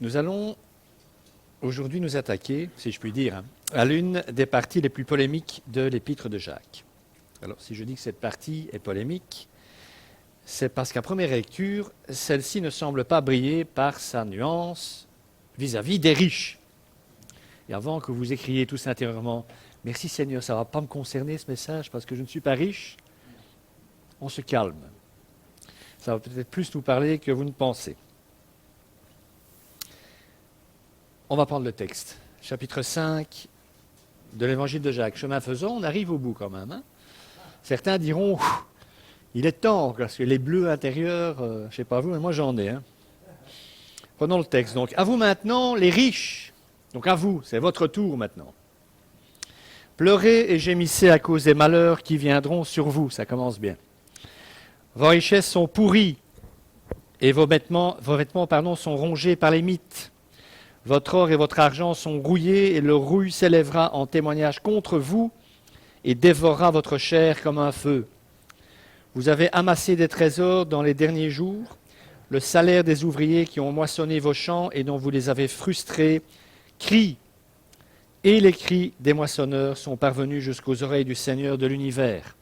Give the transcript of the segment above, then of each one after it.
Nous allons aujourd'hui nous attaquer, si je puis dire, à l'une des parties les plus polémiques de l'épître de Jacques. Alors, si je dis que cette partie est polémique, c'est parce qu'à première lecture, celle-ci ne semble pas briller par sa nuance vis-à-vis des riches. Et avant que vous écriez tous intérieurement « Merci Seigneur, ça ne va pas me concerner ce message parce que je ne suis pas riche », on se calme. Ça va peut-être plus nous parler que vous ne pensez. On va prendre le texte. Chapitre 5 de l'évangile de Jacques. Chemin faisant, on arrive au bout quand même. Hein. Certains diront « Il est temps, parce que les bleus intérieurs, je ne sais pas vous, mais moi j'en ai. Hein. » Prenons le texte. Donc, à vous maintenant, les riches. Donc à vous, c'est votre tour maintenant. Pleurez et gémissez à cause des malheurs qui viendront sur vous. Ça commence bien. Vos richesses sont pourries et vos vêtements sont rongés par les mythes. Votre or et votre argent sont rouillés et le rouille s'élèvera en témoignage contre vous et dévorera votre chair comme un feu. Vous avez amassé des trésors dans les derniers jours, le salaire des ouvriers qui ont moissonné vos champs et dont vous les avez frustrés crie, et les cris des moissonneurs sont parvenus jusqu'aux oreilles du Seigneur de l'univers.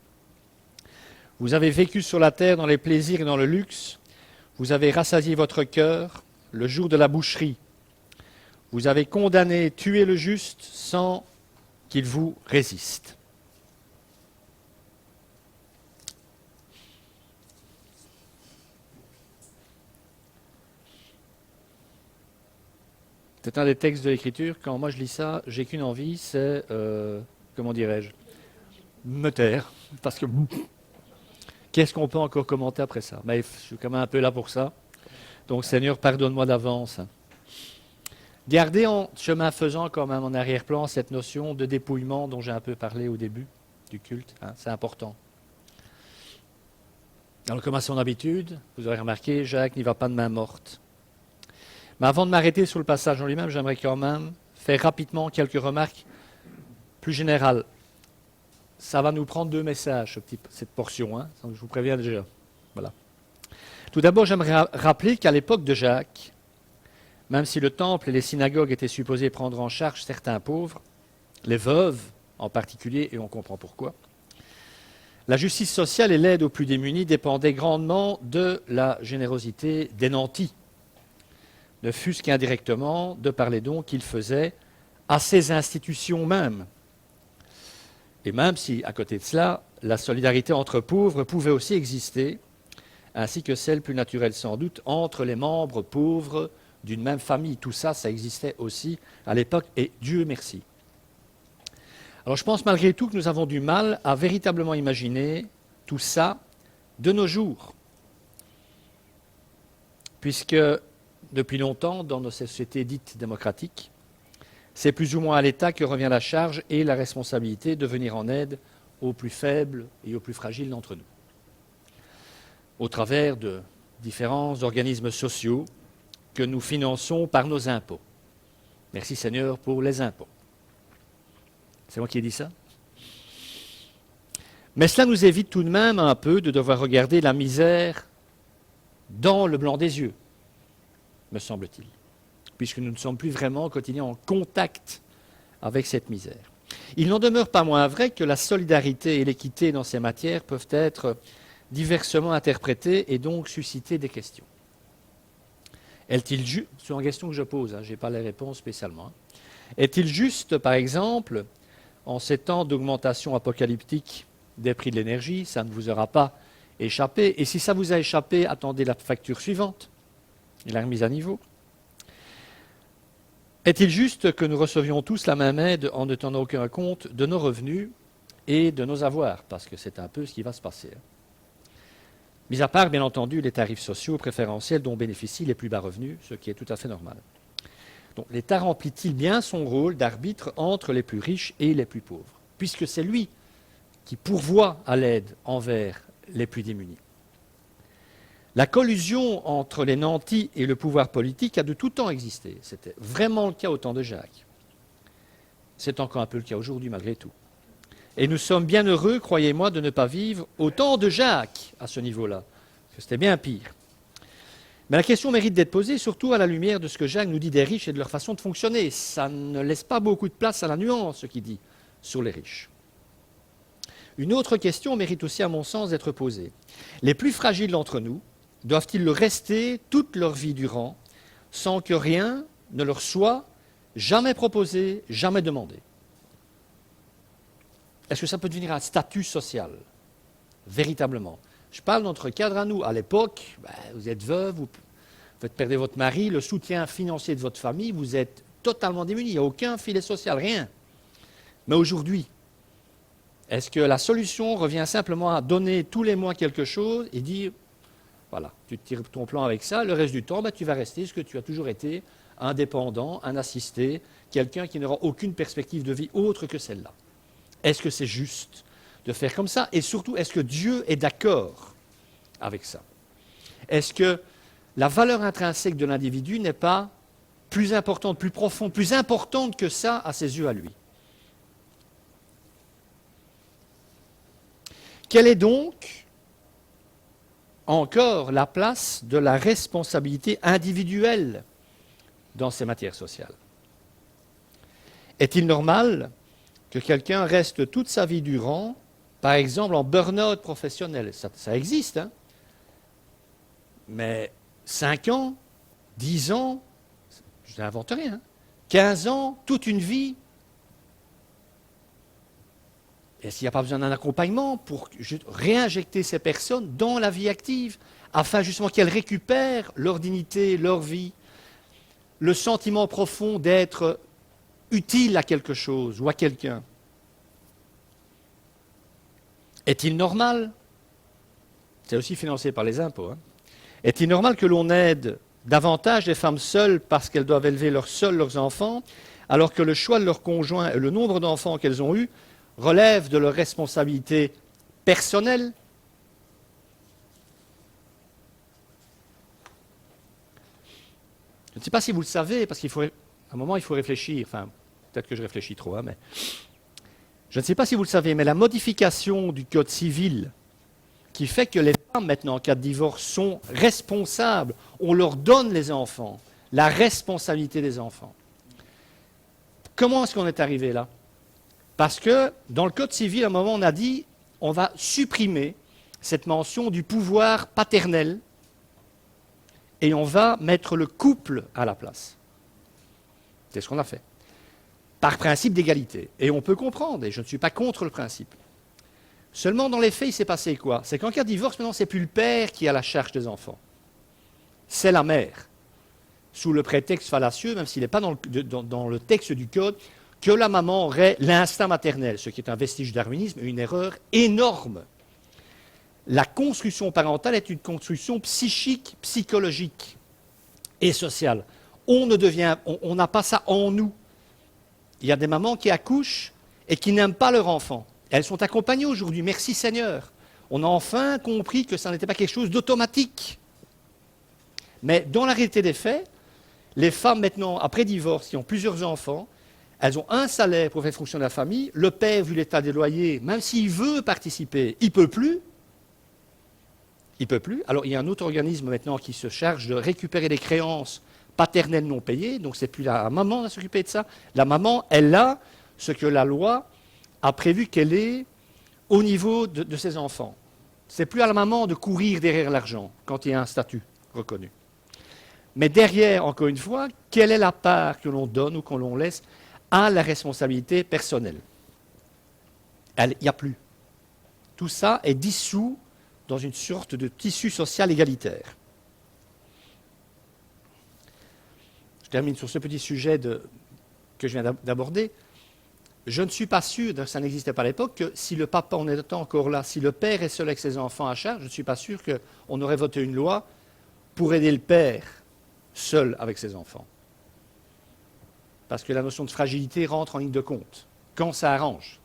Vous avez vécu sur la terre dans les plaisirs et dans le luxe, vous avez rassasié votre cœur le jour de la boucherie. Vous avez condamné et tué le juste sans qu'il vous résiste. C'est un des textes de l'Écriture. Quand moi je lis ça, j'ai qu'une envie, c'est, comment dirais-je, me taire. Parce que qu'est-ce qu'on peut encore commenter après ça? Mais je suis quand même un peu là pour ça. Donc Seigneur, pardonne-moi d'avance. Gardez en chemin faisant quand même en arrière-plan cette notion de dépouillement dont j'ai un peu parlé au début du culte. Hein, c'est important. Alors comme à son habitude, vous aurez remarqué, Jacques n'y va pas de main morte. Mais avant de m'arrêter sur le passage en lui-même, j'aimerais quand même faire rapidement quelques remarques plus générales. Ça va nous prendre deux messages, cette portion, hein, je vous préviens déjà. Voilà. Tout d'abord, j'aimerais rappeler qu'à l'époque de Jacques, même si le temple et les synagogues étaient supposés prendre en charge certains pauvres, les veuves en particulier, et on comprend pourquoi, la justice sociale et l'aide aux plus démunis dépendaient grandement de la générosité des nantis, ne fût-ce qu'indirectement de par les dons qu'ils faisaient à ces institutions mêmes. Et même si, à côté de cela, la solidarité entre pauvres pouvait aussi exister, ainsi que celle plus naturelle sans doute entre les membres pauvres d'une même famille. Tout ça, ça existait aussi à l'époque, et Dieu merci. Alors je pense malgré tout que nous avons du mal à véritablement imaginer tout ça de nos jours, puisque depuis longtemps, dans nos sociétés dites démocratiques, c'est plus ou moins à l'État que revient la charge et la responsabilité de venir en aide aux plus faibles et aux plus fragiles d'entre nous, au travers de différents organismes sociaux que nous finançons par nos impôts. Merci Seigneur pour les impôts. C'est moi qui ai dit ça? Mais cela nous évite tout de même un peu de devoir regarder la misère dans le blanc des yeux, me semble-t-il, puisque nous ne sommes plus vraiment au quotidien en contact avec cette misère. Il n'en demeure pas moins vrai que la solidarité et l'équité dans ces matières peuvent être diversement interprétées et donc susciter des questions. Est-il juste, c'est une question que je pose, hein, je n'ai pas les réponses spécialement, est-il juste, par exemple, en ces temps d'augmentation apocalyptique des prix de l'énergie, ça ne vous aura pas échappé, et si ça vous a échappé, attendez la facture suivante, et la remise à niveau. Est-il juste que nous recevions tous la même aide en ne tenant aucun compte de nos revenus et de nos avoirs? Parce que c'est un peu ce qui va se passer. Mis à part, bien entendu, les tarifs sociaux préférentiels dont bénéficient les plus bas revenus, ce qui est tout à fait normal. Donc l'État remplit-il bien son rôle d'arbitre entre les plus riches et les plus pauvres, puisque c'est lui qui pourvoit à l'aide envers les plus démunis? La collusion entre les nantis et le pouvoir politique a de tout temps existé. C'était vraiment le cas au temps de Jacques. C'est encore un peu le cas aujourd'hui malgré tout. Et nous sommes bien heureux, croyez-moi, de ne pas vivre au temps de Jacques à ce niveau-là, parce que c'était bien pire. Mais la question mérite d'être posée, surtout à la lumière de ce que Jacques nous dit des riches et de leur façon de fonctionner. Ça ne laisse pas beaucoup de place à la nuance, ce qu'il dit sur les riches. Une autre question mérite aussi, à mon sens, d'être posée. Les plus fragiles d'entre nous doivent-ils le rester toute leur vie durant, sans que rien ne leur soit jamais proposé, jamais demandé? Est-ce que ça peut devenir un statut social, véritablement? Je parle de notre cadre à nous. À l'époque, vous êtes veuve, vous faites perdre votre mari, le soutien financier de votre famille, vous êtes totalement démunis. Il n'y a aucun filet social, rien. Mais aujourd'hui, est-ce que la solution revient simplement à donner tous les mois quelque chose et dire, voilà, tu tires ton plan avec ça, le reste du temps, tu vas rester ce que tu as toujours été, indépendant, un assisté, quelqu'un qui n'aura aucune perspective de vie autre que celle-là? Est-ce que c'est juste de faire comme ça? Et surtout, est-ce que Dieu est d'accord avec ça? Est-ce que la valeur intrinsèque de l'individu n'est pas plus importante, plus profonde, plus importante que ça à ses yeux à lui? Quelle est donc encore la place de la responsabilité individuelle dans ces matières sociales? Est-il normal que quelqu'un reste toute sa vie durant, par exemple en burn-out professionnel? Ça existe, hein? Mais 5 ans, 10 ans, je n'invente rien, hein? 15 ans, toute une vie. Est-ce qu'il n'y a pas besoin d'un accompagnement pour réinjecter ces personnes dans la vie active, afin justement qu'elles récupèrent leur dignité, leur vie, le sentiment profond d'être utile à quelque chose ou à quelqu'un? Est-il normal, c'est aussi financé par les impôts, hein, est-il normal que l'on aide davantage les femmes seules parce qu'elles doivent élever seules leurs enfants, alors que le choix de leur conjoint et le nombre d'enfants qu'elles ont eus relèvent de leur responsabilité personnelle? Je ne sais pas si vous le savez, parce qu'à un moment, il faut réfléchir. Enfin, peut-être que je réfléchis trop, hein, mais je ne sais pas si vous le savez, mais la modification du Code civil qui fait que les femmes, maintenant, en cas de divorce, sont responsables, on leur donne les enfants, la responsabilité des enfants. Comment est-ce qu'on est arrivé là? Parce que dans le Code civil, à un moment, on a dit on va supprimer cette mention du pouvoir paternel et on va mettre le couple à la place. C'est ce qu'on a fait. Par principe d'égalité. Et on peut comprendre, et je ne suis pas contre le principe. Seulement, dans les faits, il s'est passé quoi? C'est qu'en cas de divorce, maintenant, ce n'est plus le père qui a la charge des enfants. C'est la mère. Sous le prétexte fallacieux, même s'il n'est pas dans le texte du Code, que la maman aurait l'instinct maternel, ce qui est un vestige darwinisme, une erreur énorme. La construction parentale est une construction psychique, psychologique et sociale. On n'a pas ça en nous. Il y a des mamans qui accouchent et qui n'aiment pas leur enfant. Elles sont accompagnées aujourd'hui, merci Seigneur. On a enfin compris que ça n'était pas quelque chose d'automatique. Mais dans la réalité des faits, les femmes maintenant, après divorce, qui ont plusieurs enfants, elles ont un salaire pour faire fonctionner la famille. Le père, vu l'état des loyers, même s'il veut participer, il ne peut plus. Il ne peut plus. Alors il y a un autre organisme maintenant qui se charge de récupérer les créances paternelles non payées. Donc c'est plus la maman à s'occuper de ça. La maman, elle a ce que la loi a prévu qu'elle ait au niveau de ses enfants. C'est plus à la maman de courir derrière l'argent quand il y a un statut reconnu. Mais derrière, encore une fois, quelle est la part que l'on donne ou qu'on l'on laisse à la responsabilité personnelle? Il n'y a plus. Tout ça est dissous dans une sorte de tissu social égalitaire. Je termine sur ce petit sujet que je viens d'aborder. Je ne suis pas sûr, ça n'existait pas à l'époque, que si le papa en était encore là, si le père est seul avec ses enfants à charge, je ne suis pas sûr qu'on aurait voté une loi pour aider le père seul avec ses enfants. Parce que la notion de fragilité rentre en ligne de compte, quand ça arrange.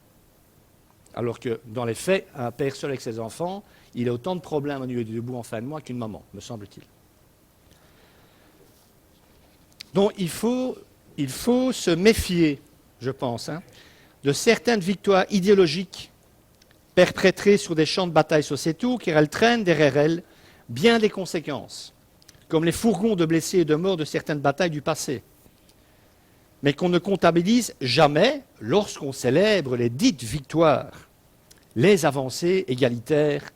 Alors que, dans les faits, un père seul avec ses enfants, il a autant de problèmes à nuit debout en fin de mois qu'une maman, me semble-t-il. Donc il faut se méfier, je pense, de certaines victoires idéologiques perpétrées sur des champs de bataille sociétaux, car elles traînent derrière elles bien des conséquences, comme les fourgons de blessés et de morts de certaines batailles du passé, mais qu'on ne comptabilise jamais lorsqu'on célèbre les dites victoires, les avancées égalitaires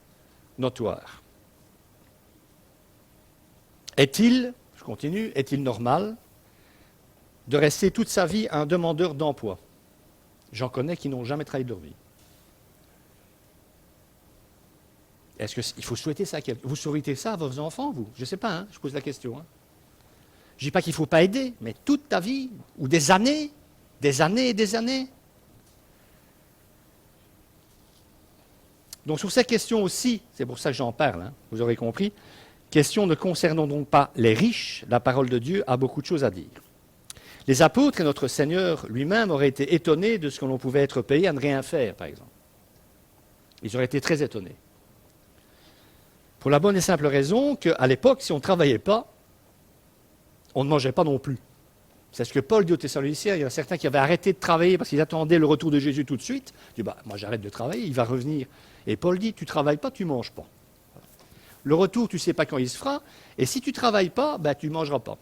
notoires. Est-il, je continue, est-il normal de rester toute sa vie un demandeur d'emploi? J'en connais qui n'ont jamais travaillé de leur vie. Est-ce qu'il faut souhaiter ça à quelqu'un? Vous souhaitez ça à vos enfants, vous? Je ne sais pas, hein, je pose la question. Hein. Je ne dis pas qu'il ne faut pas aider, mais toute ta vie, ou des années et des années. Donc sur cette question aussi, c'est pour ça que j'en parle, hein, vous aurez compris, question ne concernant donc pas les riches, la parole de Dieu a beaucoup de choses à dire. Les apôtres et notre Seigneur lui-même auraient été étonnés de ce que l'on pouvait être payé à ne rien faire, par exemple. Ils auraient été très étonnés. Pour la bonne et simple raison qu'à l'époque, si on ne travaillait pas, on ne mangeait pas non plus. C'est ce que Paul dit aux Thessaloniciens. Il y en a certains qui avaient arrêté de travailler parce qu'ils attendaient le retour de Jésus tout de suite. Il dit, moi j'arrête de travailler, il va revenir. Et Paul dit, tu ne travailles pas, tu ne manges pas. Le retour, tu ne sais pas quand il se fera. Et si tu ne travailles pas, tu ne mangeras pas.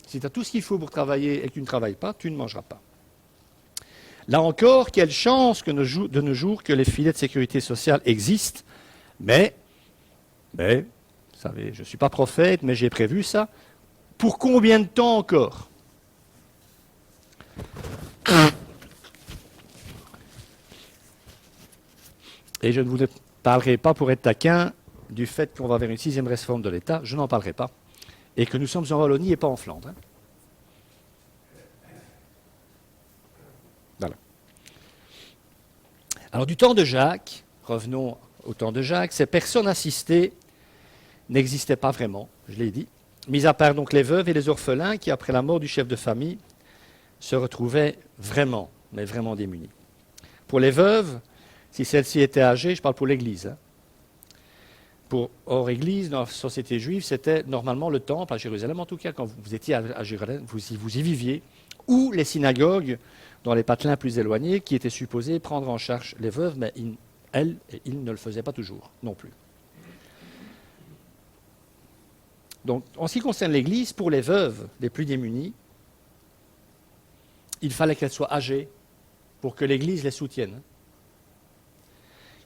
Si tu as tout ce qu'il faut pour travailler et que tu ne travailles pas, tu ne mangeras pas. Là encore, quelle chance de nos jours que les filets de sécurité sociale existent. Mais, vous savez, je ne suis pas prophète, mais j'ai prévu ça. Pour combien de temps encore? Et je ne vous parlerai pas pour être taquin du fait qu'on va vers une 6e réforme de l'État, je n'en parlerai pas. Et que nous sommes en Wallonie et pas en Flandre. Hein. Voilà. Alors du temps de Jacques, revenons au temps de Jacques, ces personnes assistées n'existaient pas vraiment, je l'ai dit, mis à part donc les veuves et les orphelins qui, après la mort du chef de famille, se retrouvaient vraiment, mais vraiment démunis. Pour les veuves, si celles-ci étaient âgées, je parle pour l'Église, hein, pour hors Église, dans la société juive, c'était normalement le temple, à Jérusalem en tout cas, quand vous étiez à Jérusalem, vous y viviez, ou les synagogues dans les patelins plus éloignés qui étaient supposés prendre en charge les veuves, mais elles ne le faisaient pas toujours non plus. Donc, en ce qui concerne l'Église, pour les veuves les plus démunies, il fallait qu'elles soient âgées pour que l'Église les soutienne.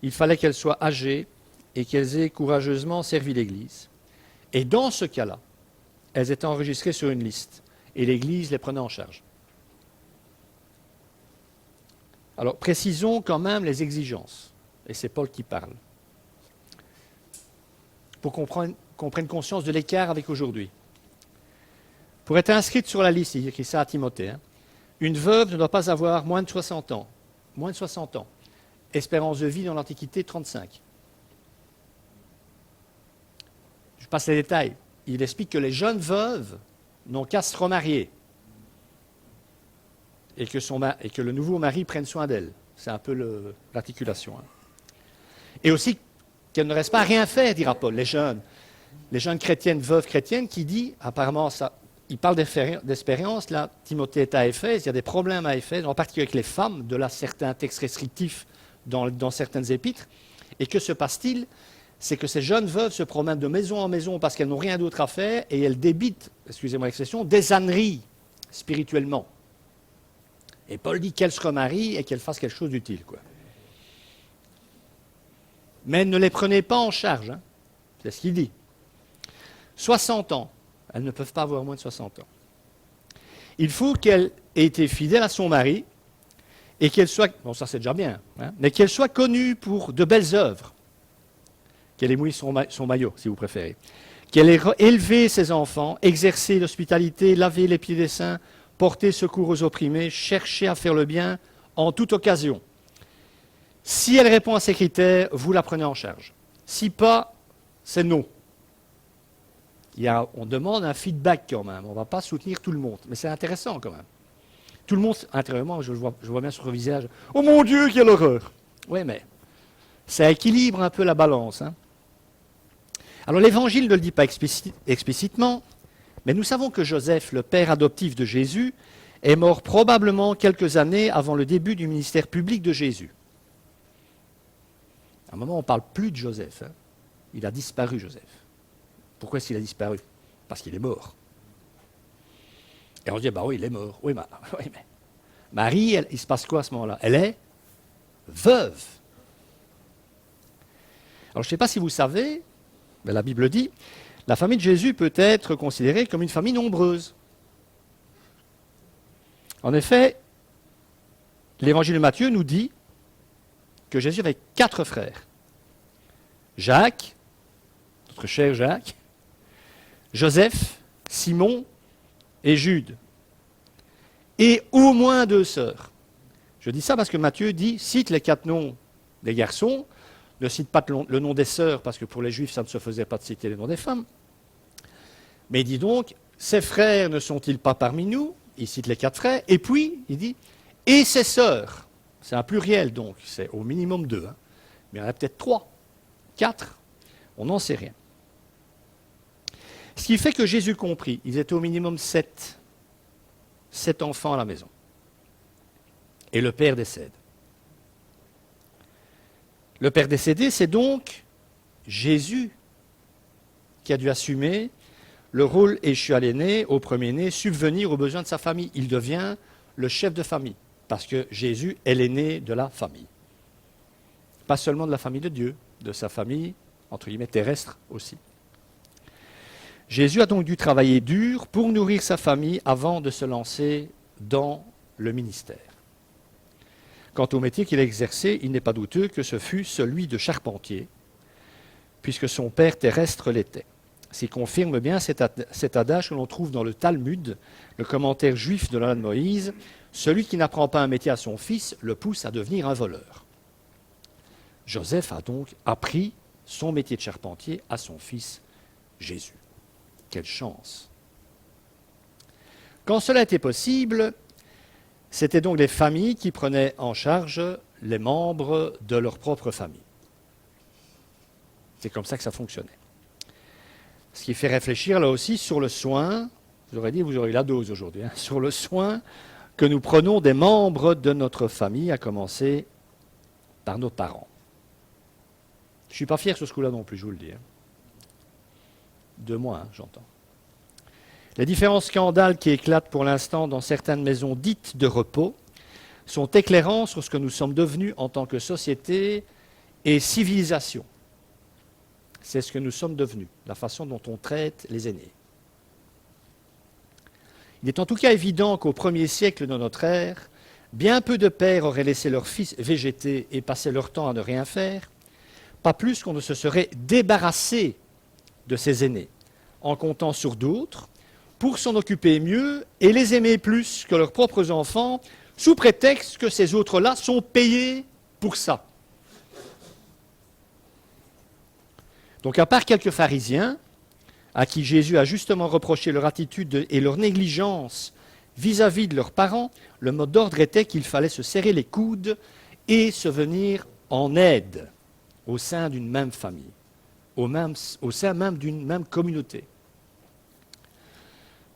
Il fallait qu'elles soient âgées et qu'elles aient courageusement servi l'Église. Et dans ce cas-là, elles étaient enregistrées sur une liste et l'Église les prenait en charge. Alors, précisons quand même les exigences, et c'est Paul qui parle, pour qu'on prenne conscience de l'écart avec aujourd'hui. Pour être inscrite sur la liste, il écrit ça à Timothée, hein, une veuve ne doit pas avoir moins de 60 ans. Moins de 60 ans. Espérance de vie dans l'Antiquité, 35. Je passe les détails. Il explique que les jeunes veuves n'ont qu'à se remarier et que le nouveau mari prenne soin d'elles. C'est un peu l'articulation. Hein. Et aussi qu'elles ne restent pas à rien faire, dira Paul, les jeunes chrétiennes, veuves chrétiennes, qui dit, apparemment, ça, il parle d'expérience, là, Timothée est à Éphèse, il y a des problèmes à Éphèse, en particulier avec les femmes, de là certains textes restrictifs dans certaines épîtres. Et que se passe-t-il? C'est que ces jeunes veuves se promènent de maison en maison parce qu'elles n'ont rien d'autre à faire et elles débitent, excusez-moi l'expression, des âneries spirituellement. Et Paul dit qu'elles se remarient et qu'elles fassent quelque chose d'utile, quoi. Mais ne les prenez pas en charge, hein. C'est ce qu'il dit. 60 ans, elles ne peuvent pas avoir moins de 60 ans. Il faut qu'elle ait été fidèle à son mari et qu'elle soit, bon ça c'est déjà bien, hein, mais qu'elle soit connue pour de belles œuvres, qu'elle ait mouillé son maillot, si vous préférez, qu'elle ait élevé ses enfants, exercé l'hospitalité, lavé les pieds des saints, porté secours aux opprimés, cherché à faire le bien en toute occasion. Si elle répond à ces critères, vous la prenez en charge. Si pas, c'est non. On demande un feedback quand même, on ne va pas soutenir tout le monde, mais c'est intéressant quand même. Tout le monde, intérieurement, je vois bien sur le visage, « Oh mon Dieu, quelle horreur !» Oui, mais ça équilibre un peu la balance. Hein. Alors l'Évangile ne le dit pas explicitement, mais nous savons que Joseph, le père adoptif de Jésus, est mort probablement quelques années avant le début du ministère public de Jésus. À un moment, on ne parle plus de Joseph. Hein. Il a disparu, Joseph. Pourquoi est-ce qu'il a disparu? parce qu'il est mort. Et on se dit, bah oui, il est mort. Oui, mais Marie, il se passe quoi à ce moment-là? Elle est veuve. Alors, je ne sais pas si vous savez, mais la Bible dit, la famille de Jésus peut être considérée comme une famille nombreuse. En effet, l'évangile de Matthieu nous dit que Jésus avait 4 frères. Jacques, notre cher Jacques, Joseph, Simon et Jude. Et au moins 2 sœurs. Je dis ça parce que Matthieu cite les 4 noms des garçons, ne cite pas le nom des sœurs, parce que pour les Juifs, ça ne se faisait pas de citer les noms des femmes. Mais il dit donc, ses frères ne sont-ils pas parmi nous? Il cite les 4 frères. Et puis, il dit, et ses sœurs. C'est un pluriel, donc, c'est au minimum 2. Hein. Mais il y en a peut-être 3, 4, on n'en sait rien. Ce qui fait que Jésus comprit, ils étaient au minimum 7 enfants à la maison. Et le père décède. Le père décédé, c'est donc Jésus qui a dû assumer le rôle échu à l'aîné, au premier-né, subvenir aux besoins de sa famille. Il devient le chef de famille, parce que Jésus est l'aîné de la famille. Pas seulement de la famille de Dieu, de sa famille, entre guillemets, terrestre aussi. Jésus a donc dû travailler dur pour nourrir sa famille avant de se lancer dans le ministère. Quant au métier qu'il a exercé, il n'est pas douteux que ce fut celui de charpentier, puisque son père terrestre l'était. Ce qui confirme bien cet adage que l'on trouve dans le Talmud, le commentaire juif de la loi de Moïse, celui qui n'apprend pas un métier à son fils le pousse à devenir un voleur. Joseph a donc appris son métier de charpentier à son fils Jésus. Quelle chance! Quand cela était possible, c'était donc les familles qui prenaient en charge les membres de leur propre famille. C'est comme ça que ça fonctionnait. Ce qui fait réfléchir là aussi sur le soin, j'aurais dit, vous aurez eu la dose aujourd'hui, hein, sur le soin que nous prenons des membres de notre famille, à commencer par nos parents. Je ne suis pas fier sur ce coup-là non plus, je vous le dis. Hein. De moi, hein, j'entends. Les différents scandales qui éclatent pour l'instant dans certaines maisons dites de repos sont éclairants sur ce que nous sommes devenus en tant que société et civilisation. C'est ce que nous sommes devenus, la façon dont on traite les aînés. Il est en tout cas évident qu'au 1er siècle de notre ère, bien peu de pères auraient laissé leurs fils végéter et passer leur temps à ne rien faire, pas plus qu'on ne se serait débarrassé de ces aînés, en comptant sur d'autres, pour s'en occuper mieux et les aimer plus que leurs propres enfants, sous prétexte que ces autres-là sont payés pour ça. Donc à part quelques pharisiens, à qui Jésus a justement reproché leur attitude et leur négligence vis-à-vis de leurs parents, le mot d'ordre était qu'il fallait se serrer les coudes et se venir en aide au sein d'une même famille, au sein même d'une même communauté.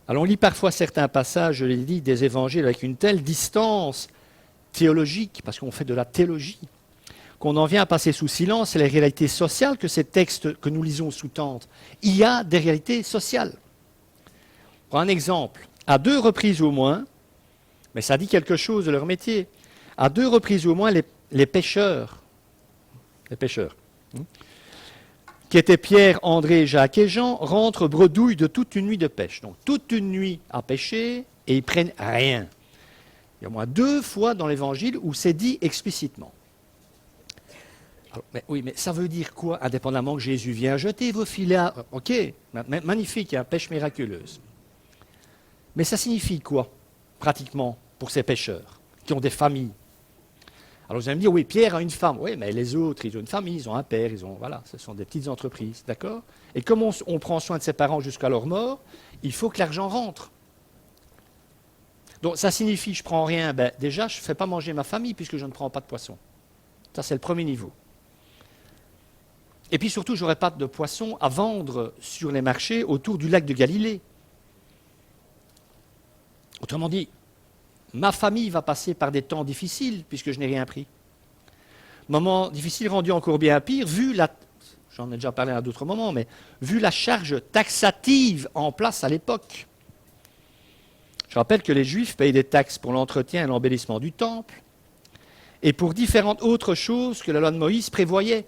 Alors on lit parfois certains passages, je l'ai dit, des évangiles avec une telle distance théologique, parce qu'on fait de la théologie, qu'on en vient à passer sous silence les réalités sociales que ces textes que nous lisons sous-tendent. Il y a des réalités sociales. Pour un exemple, à 2 reprises au moins, mais ça dit quelque chose de leur métier, à 2 reprises au moins les pêcheurs, qui étaient Pierre, André, Jacques et Jean, rentrent bredouilles de toute une nuit de pêche. Donc toute une nuit à pêcher et ils prennent rien. Il y a au moins 2 fois dans l'Évangile où c'est dit explicitement. Alors, mais ça veut dire quoi, indépendamment que Jésus vient jeter vos filets? Ok, magnifique, hein, pêche miraculeuse. Mais ça signifie quoi, pratiquement, pour ces pêcheurs qui ont des familles? Alors vous allez me dire, oui, Pierre a une femme. Oui, mais les autres, ils ont une famille, ils ont un père, voilà, ce sont des petites entreprises, d'accord? Et comme on prend soin de ses parents jusqu'à leur mort, il faut que l'argent rentre. Donc ça signifie, je ne prends rien, déjà, je ne fais pas manger ma famille puisque je ne prends pas de poisson. Ça, c'est le premier niveau. Et puis surtout, je n'aurai pas de poisson à vendre sur les marchés autour du lac de Galilée. Autrement dit, ma famille va passer par des temps difficiles puisque je n'ai rien pris. Moment difficile rendu encore bien pire vu j'en ai déjà parlé à d'autres moments, mais vu la charge taxative en place à l'époque. Je rappelle que les Juifs payaient des taxes pour l'entretien et l'embellissement du temple, et pour différentes autres choses que la loi de Moïse prévoyait,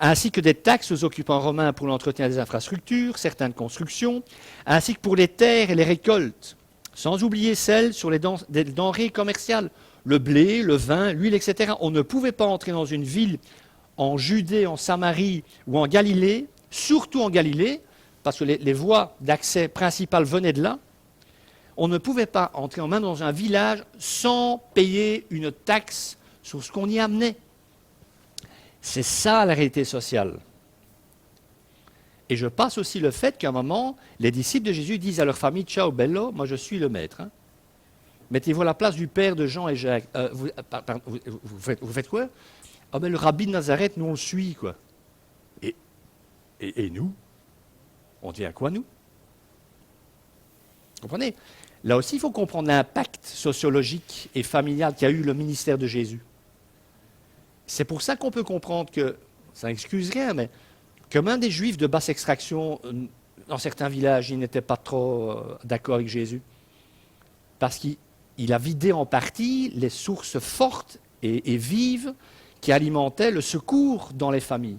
ainsi que des taxes aux occupants romains pour l'entretien des infrastructures, certaines constructions, ainsi que pour les terres et les récoltes, sans oublier celles sur les denrées commerciales, le blé, le vin, l'huile, etc. On ne pouvait pas entrer dans une ville en Judée, en Samarie ou en Galilée, surtout en Galilée, parce que les voies d'accès principales venaient de là. On ne pouvait pas entrer en main dans un village sans payer une taxe sur ce qu'on y amenait. C'est ça la réalité sociale. Et je passe aussi le fait qu'à un moment, les disciples de Jésus disent à leur famille « Ciao bello, moi je suis le maître. Hein. Mettez-vous à la place du père de Jean et Jacques. Vous faites quoi? Ah ben le rabbi de Nazareth, nous on le suit, quoi. Et nous? On devient quoi, nous? Vous comprenez? Là aussi, il faut comprendre l'impact sociologique et familial qu'a eu le ministère de Jésus. C'est pour ça qu'on peut comprendre que, ça n'excuse rien, mais que même des Juifs de basse extraction, dans certains villages, ils n'étaient pas trop d'accord avec Jésus. Parce qu'il a vidé en partie les sources fortes et vives qui alimentaient le secours dans les familles.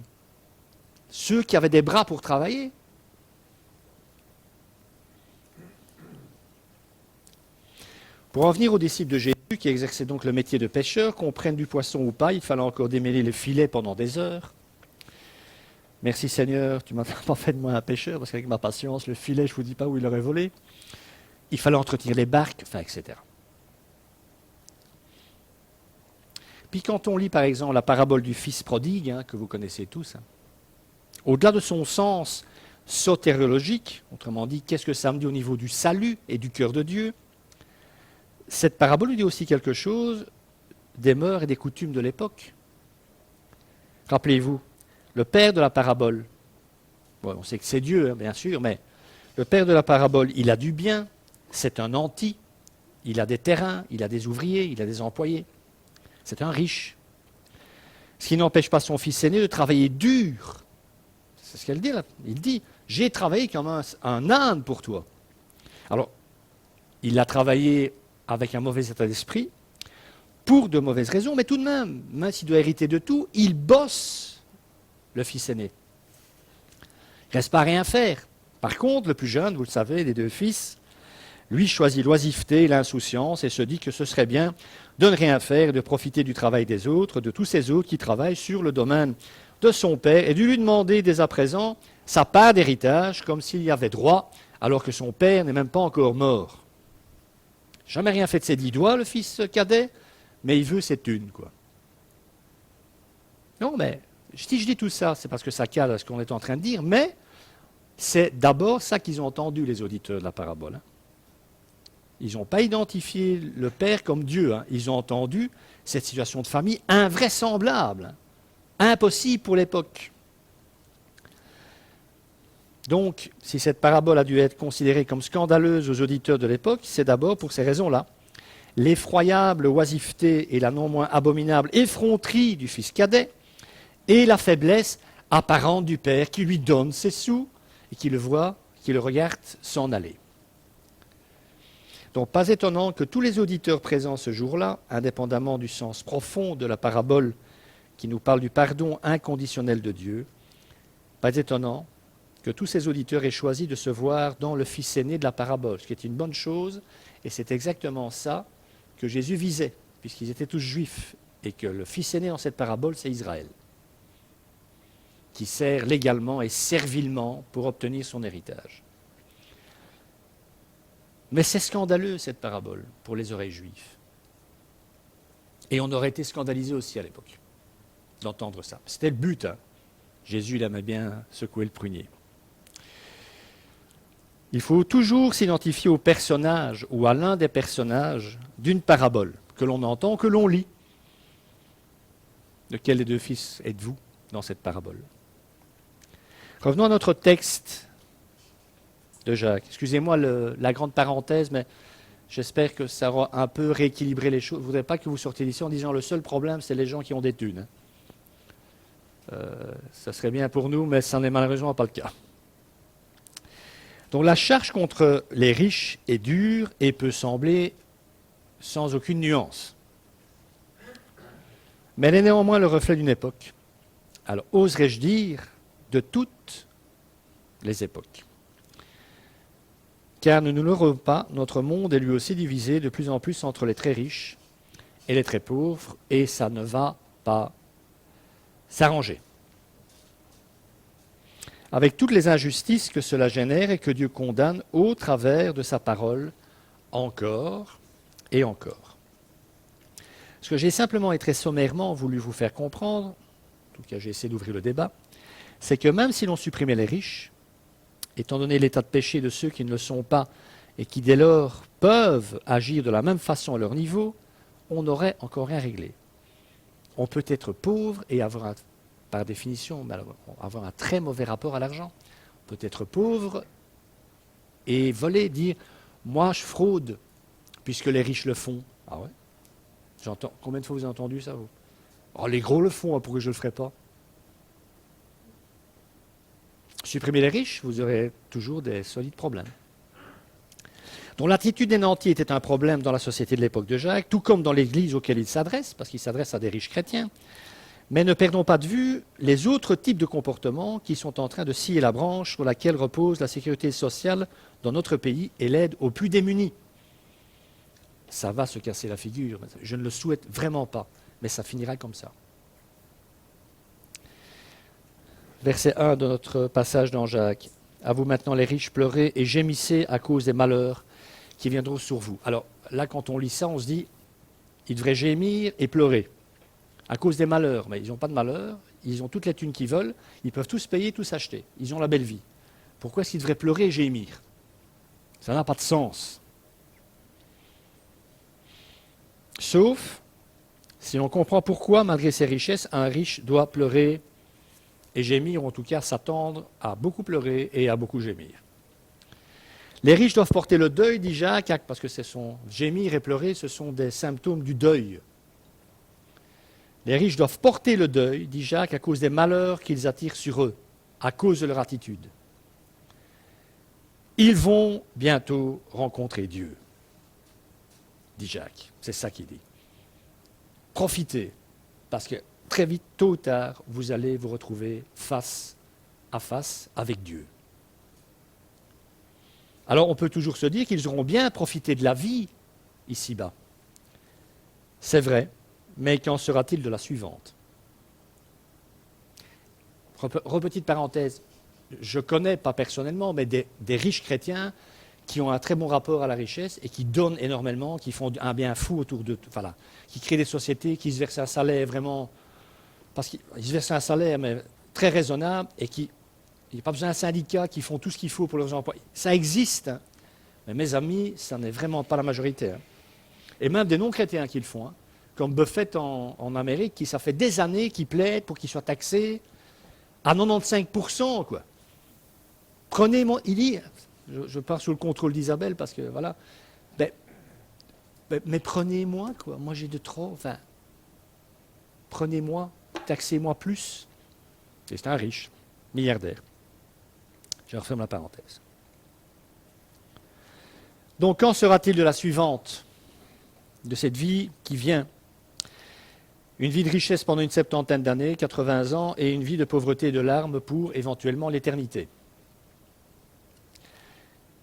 Ceux qui avaient des bras pour travailler. Pour en venir aux disciples de Jésus, qui exerçaient donc le métier de pêcheur, qu'on prenne du poisson ou pas, il fallait encore démêler les filets pendant des heures. Merci Seigneur, tu m'as pas fait de moi un pêcheur, parce qu'avec ma patience, le filet, je ne vous dis pas où il aurait volé. Il fallait entretenir les barques, enfin, etc. Puis quand on lit par exemple la parabole du fils prodigue, hein, que vous connaissez tous, hein, au-delà de son sens sotériologique, autrement dit, qu'est-ce que ça me dit au niveau du salut et du cœur de Dieu, cette parabole nous dit aussi quelque chose des mœurs et des coutumes de l'époque. Rappelez-vous, le père de la parabole, bon, on sait que c'est Dieu, hein, bien sûr, mais le père de la parabole, il a du bien, c'est un nanti, il a des terrains, il a des ouvriers, il a des employés. C'est un riche. Ce qui n'empêche pas son fils aîné de travailler dur. C'est ce qu'elle dit là. Il dit, j'ai travaillé comme un âne pour toi. Alors, il a travaillé avec un mauvais état d'esprit, pour de mauvaises raisons, mais tout de même, même s'il doit hériter de tout, il bosse, le fils aîné. Il ne reste pas à rien faire. Par contre, le plus jeune, vous le savez, des deux fils, lui choisit l'oisiveté et l'insouciance et se dit que ce serait bien de ne rien faire et de profiter du travail des autres, de tous ces autres qui travaillent sur le domaine de son père, et de lui demander dès à présent sa part d'héritage, comme s'il y avait droit, alors que son père n'est même pas encore mort. Jamais rien fait de ses 10 doigts, le fils cadet, mais il veut ses thunes, quoi. Non, mais si je dis tout ça, c'est parce que ça cale à ce qu'on est en train de dire, mais c'est d'abord ça qu'ils ont entendu, les auditeurs de la parabole. Hein. Ils n'ont pas identifié le père comme Dieu. Hein. Ils ont entendu cette situation de famille invraisemblable, hein, impossible pour l'époque. Donc, si cette parabole a dû être considérée comme scandaleuse aux auditeurs de l'époque, c'est d'abord pour ces raisons-là. L'effroyable oisiveté et la non moins abominable effronterie du fils cadet et la faiblesse apparente du père qui lui donne ses sous et qui le voit, qui le regarde s'en aller. Donc, pas étonnant que tous les auditeurs présents ce jour-là, indépendamment du sens profond de la parabole qui nous parle du pardon inconditionnel de Dieu, pas étonnant que tous ces auditeurs aient choisi de se voir dans le fils aîné de la parabole, ce qui est une bonne chose, et c'est exactement ça que Jésus visait, puisqu'ils étaient tous juifs, et que le fils aîné dans cette parabole, c'est Israël, qui sert légalement et servilement pour obtenir son héritage. Mais c'est scandaleux, cette parabole, pour les oreilles juives. Et on aurait été scandalisé aussi à l'époque d'entendre ça. C'était le but. Hein. Jésus, il aimait bien secouer le prunier. Il faut toujours s'identifier au personnage ou à l'un des personnages d'une parabole que l'on entend, que l'on lit. De quel des deux fils êtes-vous dans cette parabole? Revenons à notre texte de Jacques. Excusez-moi la grande parenthèse, mais j'espère que ça aura un peu rééquilibré les choses. Je ne voudrais pas que vous sortiez d'ici en disant le seul problème, c'est les gens qui ont des thunes. Hein. Ça serait bien pour nous, mais ça n'est malheureusement pas le cas. Donc la charge contre les riches est dure et peut sembler sans aucune nuance. Mais elle est néanmoins le reflet d'une époque. Alors, oserais-je dire, de toutes les époques. Car ne nous leurrons pas, notre monde est lui aussi divisé de plus en plus entre les très riches et les très pauvres, et ça ne va pas s'arranger. Avec toutes les injustices que cela génère et que Dieu condamne au travers de sa parole, encore et encore. Ce que j'ai simplement et très sommairement voulu vous faire comprendre, en tout cas j'ai essayé d'ouvrir le débat, c'est que même si l'on supprimait les riches, étant donné l'état de péché de ceux qui ne le sont pas et qui dès lors peuvent agir de la même façon à leur niveau, on n'aurait encore rien réglé. On peut être pauvre et avoir, par définition, avoir un très mauvais rapport à l'argent. On peut être pauvre et voler, dire « moi je fraude puisque les riches le font ». Ah ouais? Combien de fois vous avez entendu ça, vous? Oh, les gros le font, pourquoi je ne le ferai pas? Supprimez les riches, vous aurez toujours des solides problèmes. Donc l'attitude des nantis était un problème dans la société de l'époque de Jacques, tout comme dans l'Église auquel il s'adresse, parce qu'il s'adresse à des riches chrétiens. Mais ne perdons pas de vue les autres types de comportements qui sont en train de scier la branche sur laquelle repose la sécurité sociale dans notre pays et l'aide aux plus démunis. Ça va se casser la figure, je ne le souhaite vraiment pas, mais ça finira comme ça. Verset 1 de notre passage dans Jacques. « À vous maintenant les riches, pleurez et gémissez à cause des malheurs qui viendront sur vous. » Alors là, quand on lit ça, on se dit, ils devraient gémir et pleurer à cause des malheurs. Mais ils n'ont pas de malheur, ils ont toutes les thunes qu'ils veulent, ils peuvent tous payer, tous acheter. Ils ont la belle vie. Pourquoi est-ce qu'ils devraient pleurer et gémir? Ça n'a pas de sens. Sauf si on comprend pourquoi, malgré ses richesses, un riche doit pleurer et gémir, ou en tout cas s'attendre à beaucoup pleurer et à beaucoup gémir. Les riches doivent porter le deuil, dit Jacques, parce que gémir et pleurer, ce sont des symptômes du deuil. Les riches doivent porter le deuil, dit Jacques, à cause des malheurs qu'ils attirent sur eux, à cause de leur attitude. Ils vont bientôt rencontrer Dieu, dit Jacques. C'est ça qu'il dit. Profitez, parce que très vite, tôt ou tard, vous allez vous retrouver face à face avec Dieu. Alors on peut toujours se dire qu'ils auront bien profité de la vie ici-bas. C'est vrai, mais qu'en sera-t-il de la suivante? Repetite parenthèse, je connais, pas personnellement, mais des riches chrétiens qui ont un très bon rapport à la richesse et qui donnent énormément, qui font un bien fou autour d'eux, voilà, qui créent des sociétés, qui se versent un salaire vraiment, parce qu'ils se versent un salaire mais très raisonnable et il n'y a pas besoin d'un syndicat qui font tout ce qu'il faut pour leurs employés. Ça existe, hein, mais mes amis, ça n'est vraiment pas la majorité. Hein. Et même des non-chrétiens qui le font, hein, comme Buffett en Amérique, qui ça fait des années qu'il plaide pour qu'il soit taxé à 95%, quoi. Prenez-moi, il dit, je pars sous le contrôle d'Isabelle parce que voilà, mais prenez-moi, quoi. Moi j'ai de trop, enfin, prenez-moi, taxez-moi plus. Et c'est un riche, milliardaire. Je referme la parenthèse. Donc, quand sera-t-il de la suivante, de cette vie qui vient? Une vie de richesse pendant une septantaine d'années, 80 ans, et une vie de pauvreté et de larmes pour, éventuellement, l'éternité.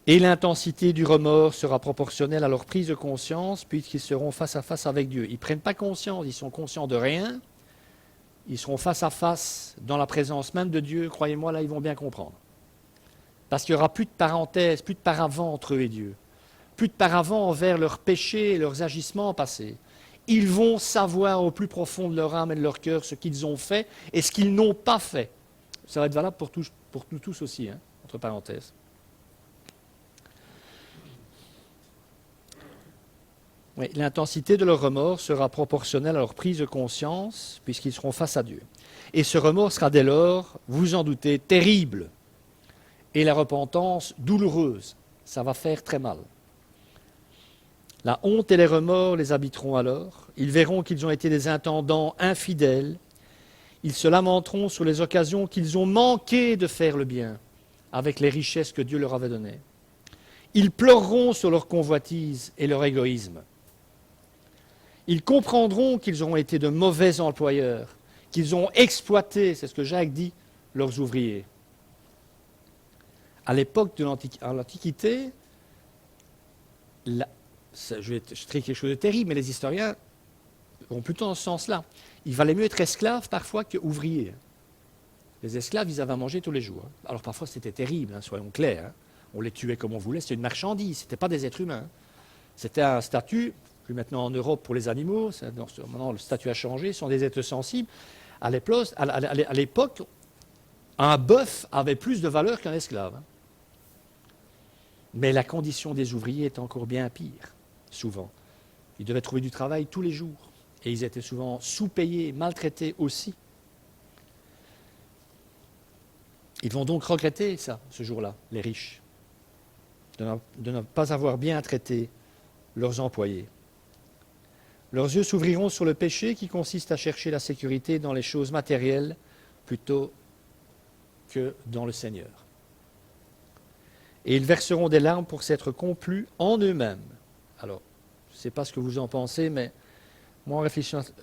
Et l'intensité du remords sera proportionnelle à leur prise de conscience, puisqu'ils seront face à face avec Dieu. Ils ne prennent pas conscience, ils sont conscients de rien, ils seront face à face dans la présence même de Dieu, croyez-moi, là, ils vont bien comprendre. Parce qu'il n'y aura plus de parenthèse, plus de paravent entre eux et Dieu. Plus de paravent envers leurs péchés et leurs agissements passés. Ils vont savoir au plus profond de leur âme et de leur cœur ce qu'ils ont fait et ce qu'ils n'ont pas fait. Ça va être valable pour nous tous aussi, hein, entre parenthèses. Oui, l'intensité de leur remords sera proportionnelle à leur prise de conscience, puisqu'ils seront face à Dieu. Et ce remords sera dès lors, vous en doutez, terrible. Et la repentance douloureuse. Ça va faire très mal. La honte et les remords les habiteront alors. Ils verront qu'ils ont été des intendants infidèles, Ils se lamenteront sur les occasions qu'ils ont manqué de faire le bien avec les richesses que Dieu leur avait données. Ils pleureront sur leur convoitise et leur égoïsme. Ils comprendront qu'ils ont été de mauvais employeurs, qu'ils ont exploité, c'est ce que Jacques dit, leurs ouvriers. À l'époque de l'Antiquité, je vais traiter quelque chose de terrible, mais les historiens vont plutôt dans ce sens-là. Il valait mieux être esclave parfois qu'ouvrier. Les esclaves, ils avaient à manger tous les jours. Alors parfois c'était terrible, soyons clairs. On les tuait comme on voulait, c'était une marchandise, ce n'était pas des êtres humains. C'était un statut, plus maintenant en Europe pour les animaux, maintenant le statut a changé, ce sont des êtres sensibles. À l'époque, un bœuf avait plus de valeur qu'un esclave. Mais la condition des ouvriers est encore bien pire, souvent. Ils devaient trouver du travail tous les jours. Et ils étaient souvent sous-payés, maltraités aussi. Ils vont donc regretter ça, ce jour-là, les riches, de ne pas avoir bien traité leurs employés. Leurs yeux s'ouvriront sur le péché qui consiste à chercher la sécurité dans les choses matérielles plutôt que dans le Seigneur. Et ils verseront des larmes pour s'être complus en eux-mêmes. Alors, je ne sais pas ce que vous en pensez, mais moi, en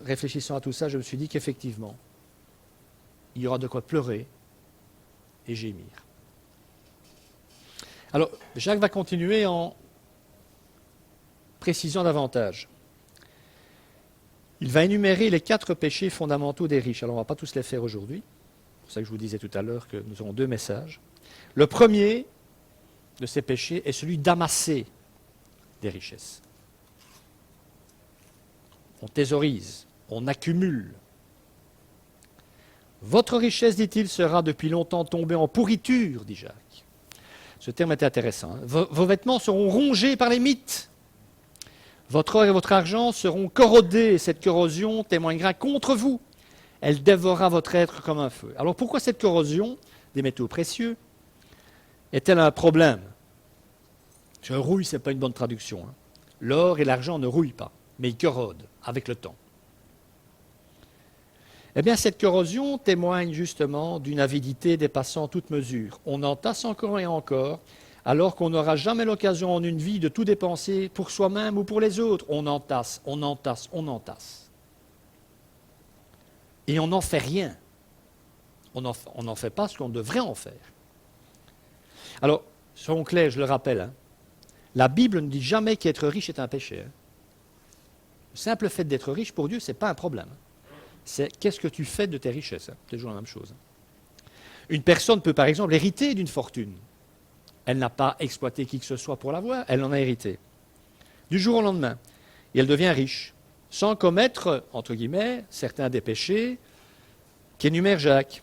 réfléchissant à tout ça, je me suis dit qu'effectivement, il y aura de quoi pleurer et gémir. Alors, Jacques va continuer en précisant davantage. Il va énumérer les 4 péchés fondamentaux des riches. Alors, on ne va pas tous les faire aujourd'hui. C'est pour ça que je vous disais tout à l'heure que nous aurons 2 messages. Le premier de ces péchés est celui d'amasser des richesses. On thésaurise, on accumule. Votre richesse, dit-il, sera depuis longtemps tombée en pourriture, dit Jacques. Ce terme est intéressant. Vos vêtements seront rongés par les mites. Votre or et votre argent seront corrodés. Cette corrosion témoignera contre vous. Elle dévorera votre être comme un feu. Alors pourquoi cette corrosion des métaux précieux est-elle un problème? Je rouille, ce n'est pas une bonne traduction. L'or et l'argent ne rouillent pas, mais ils corrodent avec le temps. Eh bien, cette corrosion témoigne justement d'une avidité dépassant toute mesure. On entasse encore et encore, alors qu'on n'aura jamais l'occasion en une vie de tout dépenser pour soi-même ou pour les autres. On entasse, on entasse, on entasse. Et on n'en fait rien. On n'en fait pas ce qu'on devrait en faire. Alors, soyons clairs, je le rappelle, la Bible ne dit jamais qu'être riche est un péché. Le simple fait d'être riche, pour Dieu, ce n'est pas un problème. C'est qu'est-ce que tu fais de tes richesses. C'est toujours la même chose. Une personne peut, par exemple, hériter d'une fortune. Elle n'a pas exploité qui que ce soit pour l'avoir, elle en a hérité. Du jour au lendemain. Et elle devient riche, sans commettre, entre guillemets, certains des péchés qu'énumère Jacques,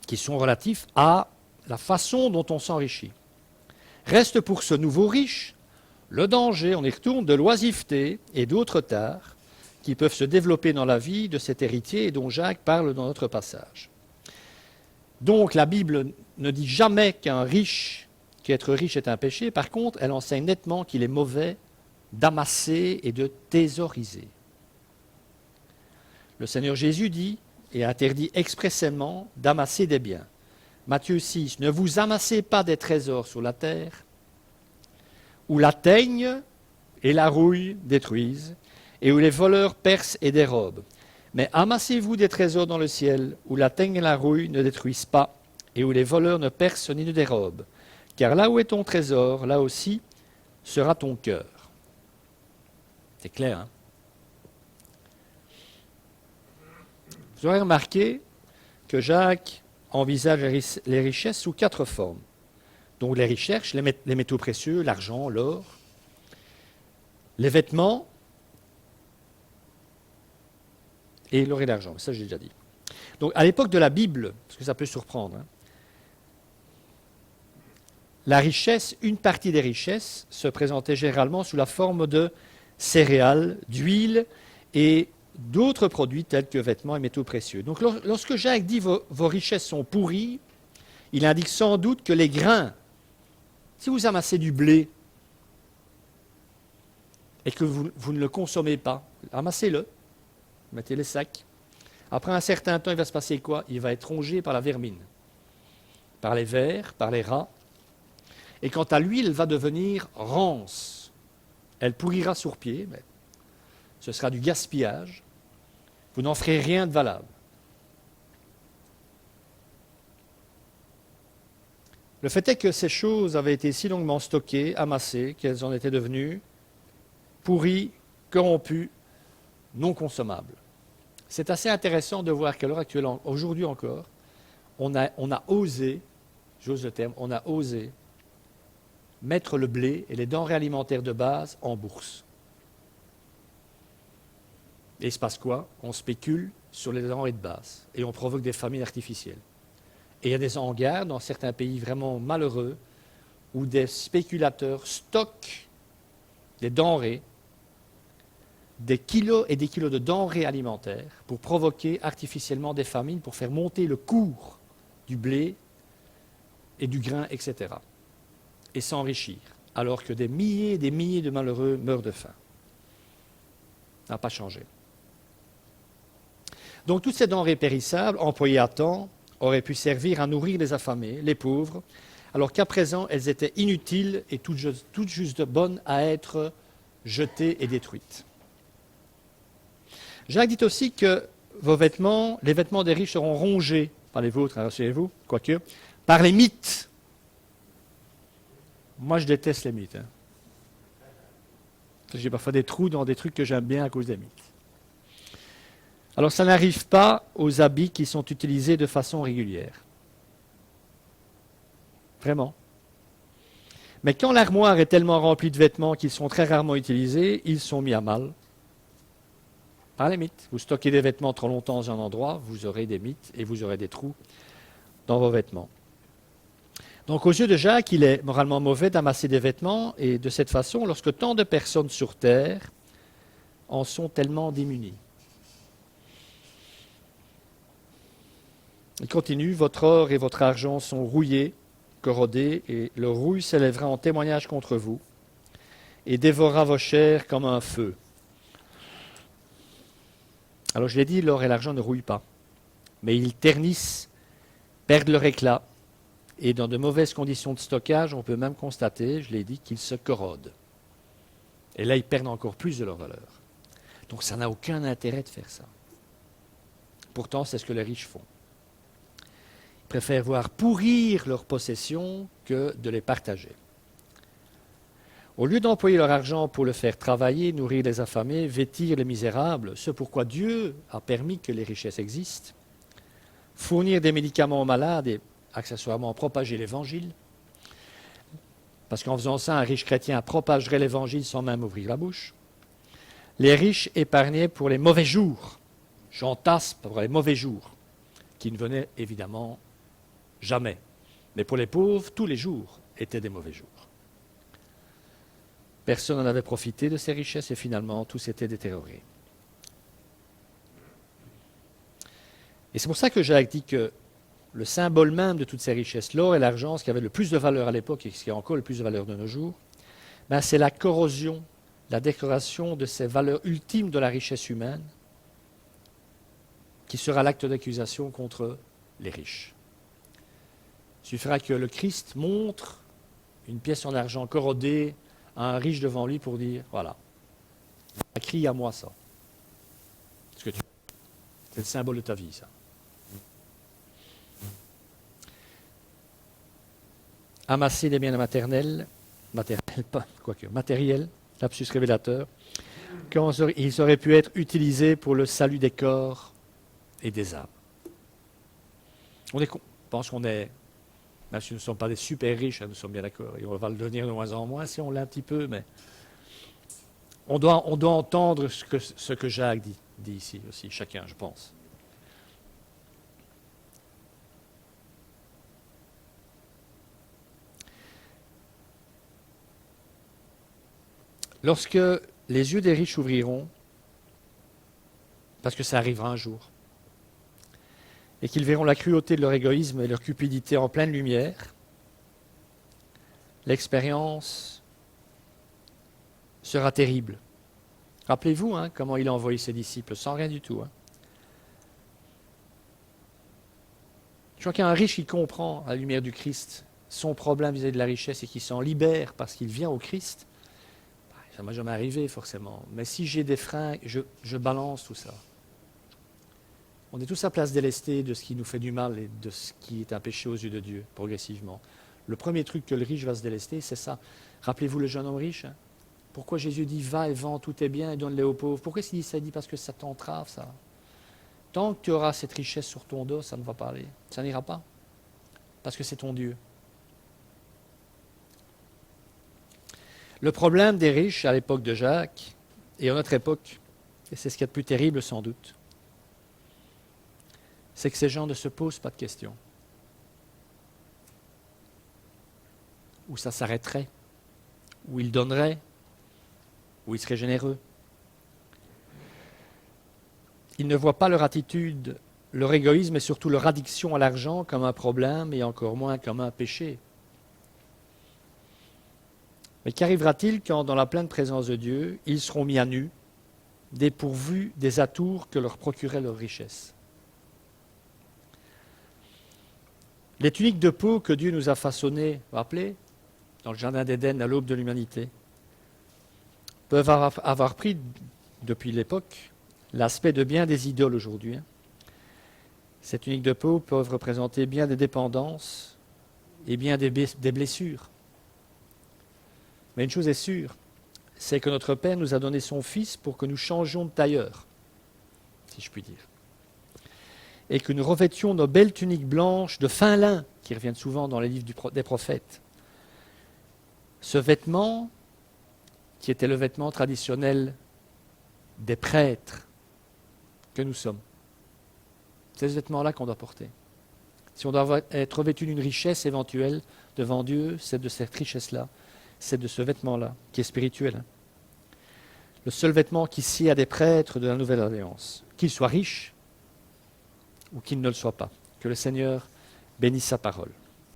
qui sont relatifs à la façon dont on s'enrichit. Reste pour ce nouveau riche le danger, on y retourne, de l'oisiveté et d'autres tares qui peuvent se développer dans la vie de cet héritier et dont Jacques parle dans notre passage. Donc la Bible ne dit jamais qu'être riche est un péché. Par contre, elle enseigne nettement qu'il est mauvais d'amasser et de thésauriser. Le Seigneur Jésus dit et interdit expressément d'amasser des biens. Matthieu 6, ne vous amassez pas des trésors sur la terre, où la teigne et la rouille détruisent, et où les voleurs percent et dérobent. Mais amassez-vous des trésors dans le ciel, où la teigne et la rouille ne détruisent pas, et où les voleurs ne percent ni ne dérobent. Car là où est ton trésor, là aussi sera ton cœur. C'est clair, hein? Vous aurez remarqué que Jacques envisage les richesses sous 4 formes. Donc les richesses, les métaux précieux, l'argent, l'or, les vêtements et l'or et l'argent. Ça, j'ai déjà dit. Donc à l'époque de la Bible, parce que ça peut surprendre, la richesse, une partie des richesses se présentait généralement sous la forme de céréales, d'huile et d'autres produits tels que vêtements et métaux précieux. Donc lorsque Jacques dit vos richesses sont pourries, il indique sans doute que les grains, si vous amassez du blé et que vous ne le consommez pas, amassez-le, mettez les sacs. Après un certain temps, il va se passer quoi? Il va être rongé par la vermine, par les vers, par les rats. Et quant à l'huile, elle va devenir rance. Elle pourrira sur pied, mais ce sera du gaspillage. Vous n'en ferez rien de valable. Le fait est que ces choses avaient été si longuement stockées, amassées, qu'elles en étaient devenues pourries, corrompues, non consommables. C'est assez intéressant de voir qu'à l'heure actuelle, aujourd'hui encore, on a osé, j'ose le terme, on a osé mettre le blé et les denrées alimentaires de base en bourse. Et il se passe quoi? On spécule sur les denrées de base et on provoque des famines artificielles. Et il y a des hangars dans certains pays vraiment malheureux où des spéculateurs stockent des denrées, des kilos et des kilos de denrées alimentaires pour provoquer artificiellement des famines, pour faire monter le cours du blé et du grain, etc. Et s'enrichir, alors que des milliers et des milliers de malheureux meurent de faim. Ça n'a pas changé. Donc toutes ces denrées périssables, employées à temps, auraient pu servir à nourrir les affamés, les pauvres, alors qu'à présent, elles étaient inutiles et toutes juste bonnes à être jetées et détruites. Jacques dit aussi que vos vêtements, les vêtements des riches seront rongés, pas les vôtres, rassurez-vous, quoique, par les mythes. Moi, je déteste les mythes. J'ai parfois des trous dans des trucs que j'aime bien à cause des mythes. Alors, ça n'arrive pas aux habits qui sont utilisés de façon régulière. Vraiment. Mais quand l'armoire est tellement remplie de vêtements qu'ils sont très rarement utilisés, ils sont mis à mal par les mythes. Vous stockez des vêtements trop longtemps dans un endroit, vous aurez des mythes et vous aurez des trous dans vos vêtements. Donc aux yeux de Jacques, il est moralement mauvais d'amasser des vêtements et de cette façon, lorsque tant de personnes sur terre en sont tellement démunies. Il continue, votre or et votre argent sont rouillés, corrodés, et le rouille s'élèvera en témoignage contre vous et dévorera vos chairs comme un feu. Alors je l'ai dit, l'or et l'argent ne rouillent pas, mais ils ternissent, perdent leur éclat, et dans de mauvaises conditions de stockage, on peut même constater, je l'ai dit, qu'ils se corrodent. Et là, ils perdent encore plus de leur valeur. Donc ça n'a aucun intérêt de faire ça. Pourtant, c'est ce que les riches font. Ils préfèrent voir pourrir leurs possessions que de les partager. Au lieu d'employer leur argent pour le faire travailler, nourrir les affamés, vêtir les misérables, ce pourquoi Dieu a permis que les richesses existent, fournir des médicaments aux malades et accessoirement propager l'Évangile, parce qu'en faisant ça, un riche chrétien propagerait l'Évangile sans même ouvrir la bouche. Les riches épargnaient pour les mauvais jours, j'entasse pour les mauvais jours, qui ne venaient évidemment jamais. Mais pour les pauvres, tous les jours étaient des mauvais jours. Personne n'en avait profité de ces richesses et finalement, tout s'était détérioré. Et c'est pour ça que Jacques dit que le symbole même de toutes ces richesses, l'or et l'argent, ce qui avait le plus de valeur à l'époque et ce qui a encore le plus de valeur de nos jours, ben c'est la corrosion, la décoration de ces valeurs ultimes de la richesse humaine qui sera l'acte d'accusation contre les riches. Il suffira que le Christ montre une pièce en argent corrodée à un riche devant lui pour dire, voilà, crie à moi ça. C'est le symbole de ta vie, ça. Amasser des biens matériels, lapsus révélateur, quand ils auraient pu être utilisés pour le salut des corps et des âmes. Je pense qu'on est, même si nous ne sommes pas des super riches, nous sommes bien d'accord, et on va le devenir de moins en moins si on l'a un petit peu, mais on doit entendre ce que Jacques dit ici aussi, chacun, je pense. Lorsque les yeux des riches s'ouvriront, parce que ça arrivera un jour, et qu'ils verront la cruauté de leur égoïsme et leur cupidité en pleine lumière, l'expérience sera terrible. Rappelez-vous comment il a envoyé ses disciples, sans rien du tout. Je crois qu'un riche qui comprend, à la lumière du Christ, son problème vis-à-vis de la richesse et qui s'en libère parce qu'il vient au Christ, ça ne m'est jamais arrivé forcément. Mais si j'ai des freins, je balance tout ça. On est tous à place délestée de ce qui nous fait du mal et de ce qui est un péché aux yeux de Dieu, progressivement. Le premier truc que le riche va se délester, c'est ça. Rappelez-vous le jeune homme riche. Hein? Pourquoi Jésus dit « Va et vends tous tes biens et donne-les aux pauvres » Pourquoi il dit ça? Il dit parce que ça t'entrave, ça. Tant que tu auras cette richesse sur ton dos, ça ne va pas aller. Ça n'ira pas. Parce que c'est ton Dieu. Le problème des riches à l'époque de Jacques, et à notre époque, et c'est ce qui est le plus terrible sans doute, c'est que ces gens ne se posent pas de questions. Où ça s'arrêterait, où ils donneraient, où ils seraient généreux. Ils ne voient pas leur attitude, leur égoïsme et surtout leur addiction à l'argent comme un problème et encore moins comme un péché. Mais qu'arrivera-t-il quand, dans la pleine présence de Dieu, ils seront mis à nu, dépourvus des atours que leur procurait leur richesse? Les tuniques de peau que Dieu nous a façonnées, vous vous rappelez, dans le jardin d'Éden à l'aube de l'humanité, peuvent avoir pris, depuis l'époque, l'aspect de bien des idoles aujourd'hui. Ces tuniques de peau peuvent représenter bien des dépendances et bien des blessures. Mais une chose est sûre, c'est que notre Père nous a donné son Fils pour que nous changions de tailleur, si je puis dire. Et que nous revêtions nos belles tuniques blanches de fin lin, qui reviennent souvent dans les livres des prophètes. Ce vêtement, qui était le vêtement traditionnel des prêtres que nous sommes, c'est ce vêtement-là qu'on doit porter. Si on doit être revêtu d'une richesse éventuelle devant Dieu, c'est de cette richesse-là, c'est de ce vêtement-là, qui est spirituel. Le seul vêtement qui sied à des prêtres de la Nouvelle Alliance, qu'ils soient riches ou qu'ils ne le soient pas. Que le Seigneur bénisse sa parole.